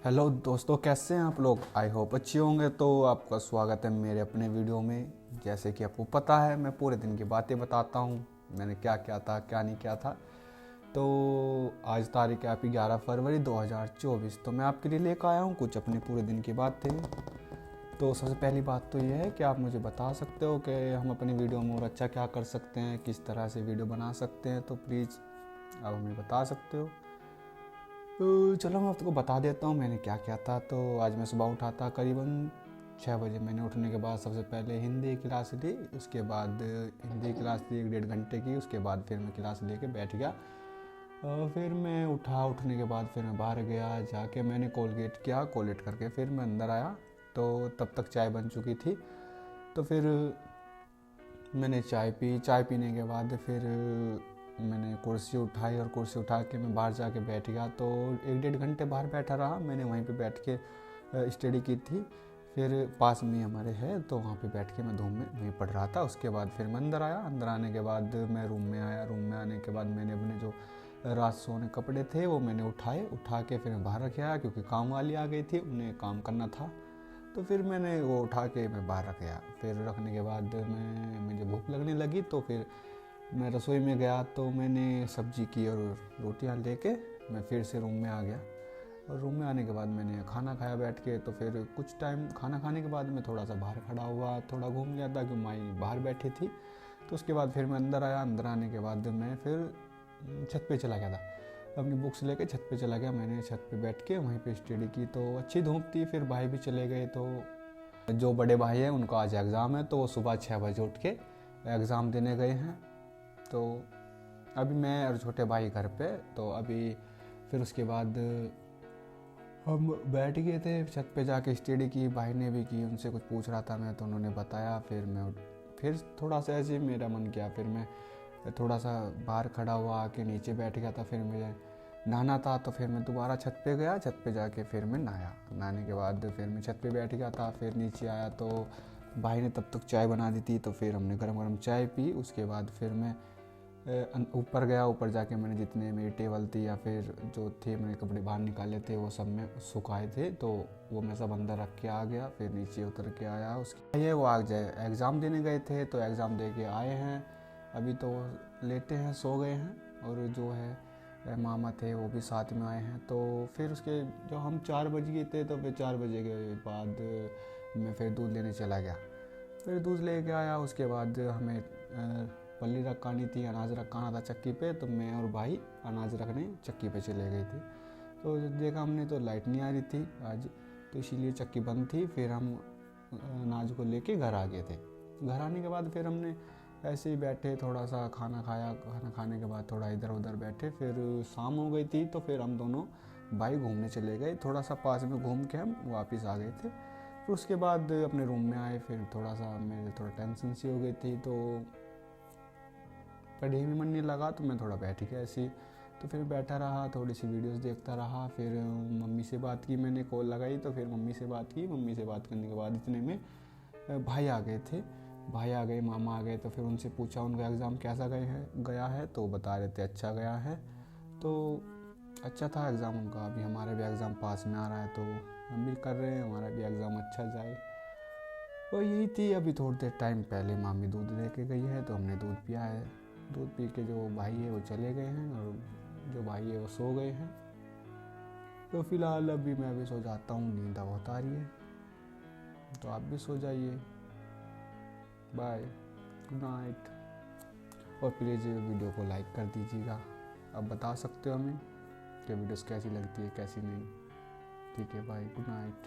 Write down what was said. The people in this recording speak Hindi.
हेलो दोस्तों, कैसे हैं आप लोग। आई होप अच्छे होंगे। तो आपका स्वागत है मेरे अपने वीडियो में। जैसे कि आपको पता है, मैं पूरे दिन की बातें बताता हूँ, मैंने क्या क्या था क्या नहीं किया था। तो आज तारीख है आपकी 11 फरवरी 2024। तो मैं आपके लिए लेकर आया हूँ कुछ अपने पूरे दिन की बातें। तो सबसे पहली बात तो ये है कि आप मुझे बता सकते हो कि हम अपनी वीडियो में और अच्छा क्या कर सकते हैं, किस तरह से वीडियो बना सकते हैं। तो प्लीज़ आप हमें बता सकते हो। तो चलो मैं आपको बता देता हूँ मैंने क्या किया था। तो आज मैं सुबह उठा था करीबन 6 बजे। मैंने उठने के बाद सबसे पहले हिंदी क्लास ली, उसके बाद हिंदी क्लास ली 1-1.5 घंटे की। उसके बाद फिर मैं क्लास लेके बैठ गया और फिर मैं उठने के बाद फिर मैं बाहर गया, जाके मैंने कोलगेट किया। कोलगेट करके फिर मैं अंदर आया, तो तब तक चाय बन चुकी थी। तो फिर मैंने चाय पी। चाय पीने के बाद फिर मैंने कुर्सी उठाई और कुर्सी उठा के मैं बाहर जाके बैठ गया। तो 1-1.5 घंटे बाहर बैठा रहा। मैंने वहीं पे बैठ के स्टडी की थी। फिर पास में हमारे है, तो वहाँ पे बैठ के मैं धूप में वहीं पढ़ रहा था। उसके बाद फिर मैं अंदर आया। अंदर आने के बाद मैं रूम में आया। रूम में आने के बाद मैंने अपने जो रात सोने कपड़े थे वो मैंने उठा के फिर मैं बाहर रख आया, क्योंकि काम वाली आ गई थी, उन्हें काम करना था। तो फिर मैंने वो उठा के मैं बाहर रख गया। फिर रखने के बाद मुझे भूख लगने लगी, तो फिर मैं रसोई में गया। तो मैंने सब्जी की और रोटियां लेके मैं फिर से रूम में आ गया। और रूम में आने के बाद मैंने खाना खाया बैठ के। तो फिर कुछ टाइम खाना खाने के बाद मैं थोड़ा सा बाहर खड़ा हुआ, थोड़ा घूम गया था, क्योंकि माई बाहर बैठी थी। तो उसके बाद फिर मैं अंदर आया। अंदर आने के बाद मैं फिर छत पे चला गया था। अपनी बुक्स लेके छत पे चला गया। मैंने छत पे बैठ के वहीं पे स्टडी की। तो अच्छी धूप थी। फिर भाई भी चले गए। तो जो बड़े भाई हैं उनका आज एग्ज़ाम है, तो वो सुबह 6 बजे उठ के एग्ज़ाम देने गए हैं। तो अभी मैं और छोटे भाई घर पे। तो अभी फिर उसके बाद हम बैठ गए थे छत पे जाके स्टडी की। भाई ने भी की, उनसे कुछ पूछ रहा था मैं, तो उन्होंने बताया। फिर थोड़ा सा ऐसे मेरा मन किया। फिर मैं थोड़ा सा बाहर खड़ा हुआ, आके नीचे बैठ गया था। फिर मुझे नहाना था, तो फिर मैं दोबारा छत पे गया। छत पे जाके फिर मैं नहाया। नहाने के बाद फिर मैं छत पे बैठ गया था। फिर नीचे आया तो भाई ने तब तक चाय बना दी थी, तो फिर हमने गरम गरम चाय पी। उसके बाद फिर मैं ऊपर गया। ऊपर जाके मैंने जितने मेरी टेबल थी या फिर जो थे मैंने कपड़े बाहर निकाले थे, वो सब में सुखाए थे, तो वो मैं सब अंदर रख के आ गया। फिर नीचे उतर के आया। उसके ये वो आ जाए एग्ज़ाम देने गए थे, तो एग्ज़ाम दे के आए हैं। अभी तो लेटे हैं, सो गए हैं। और जो है मामा थे वो भी साथ में आए हैं। तो फिर उसके जो हम 4 बज गए थे, तो फिर 4 बजे के बाद मैं फिर दूध लेने चला गया। फिर दूध लेके आया। उसके बाद हमें पल्ली रखानी थी, अनाज रखाना था चक्की पे। तो मैं और भाई अनाज रखने चक्की पे चले गए थे। तो देखा हमने तो लाइट नहीं आ रही थी आज, तो इसीलिए चक्की बंद थी। फिर हम अनाज को लेके घर आ गए थे। घर आने के बाद फिर हमने ऐसे ही बैठे, थोड़ा सा खाना खाया। खाना खाने के बाद थोड़ा इधर उधर बैठे। फिर शाम हो गई थी, तो फिर हम दोनों भाई घूमने चले गए। थोड़ा सा पास में घूम के हम वापस आ गए थे। फिर उसके बाद अपने रूम में आए। फिर थोड़ा सा मेरे थोड़ा टेंशन सी हो गई थी, तो पढ़ने में मन नहीं लगा। तो मैं थोड़ा बैठ गया ऐसे ही। तो फिर बैठा रहा, थोड़ी सी वीडियोस देखता रहा। फिर मम्मी से बात की, मैंने कॉल लगाई। तो फिर मम्मी से बात की। मम्मी से बात करने के बाद इतने में भाई आ गए थे। भाई आ गए, मामा आ गए। तो फिर उनसे पूछा उनका एग्ज़ाम कैसा गया है। तो बता रहे थे अच्छा गया है। तो अच्छा था एग्ज़ाम उनका। अभी हमारा भी एग्ज़ाम पास में आ रहा है, तो हम भी कर रहे हैं हमारा भी एग्ज़ाम अच्छा जाए। और यही थी। अभी थोड़ी देर टाइम पहले मामी दूध लेके गई है, तो हमने दूध पिया है। दूध पी के जो भाई है वो चले गए हैं, और जो भाई है वो सो गए हैं। तो फिलहाल अभी मैं भी सो जाता हूँ, नींद बहुत आ रही है। तो आप भी सो जाइए। Bye, good night. और प्लीज़ वीडियो को लाइक कर दीजिएगा। आप बता सकते हो हमें कि वीडियोस कैसी लगती है कैसी नहीं। ठीक है, बाय, गुड नाइट।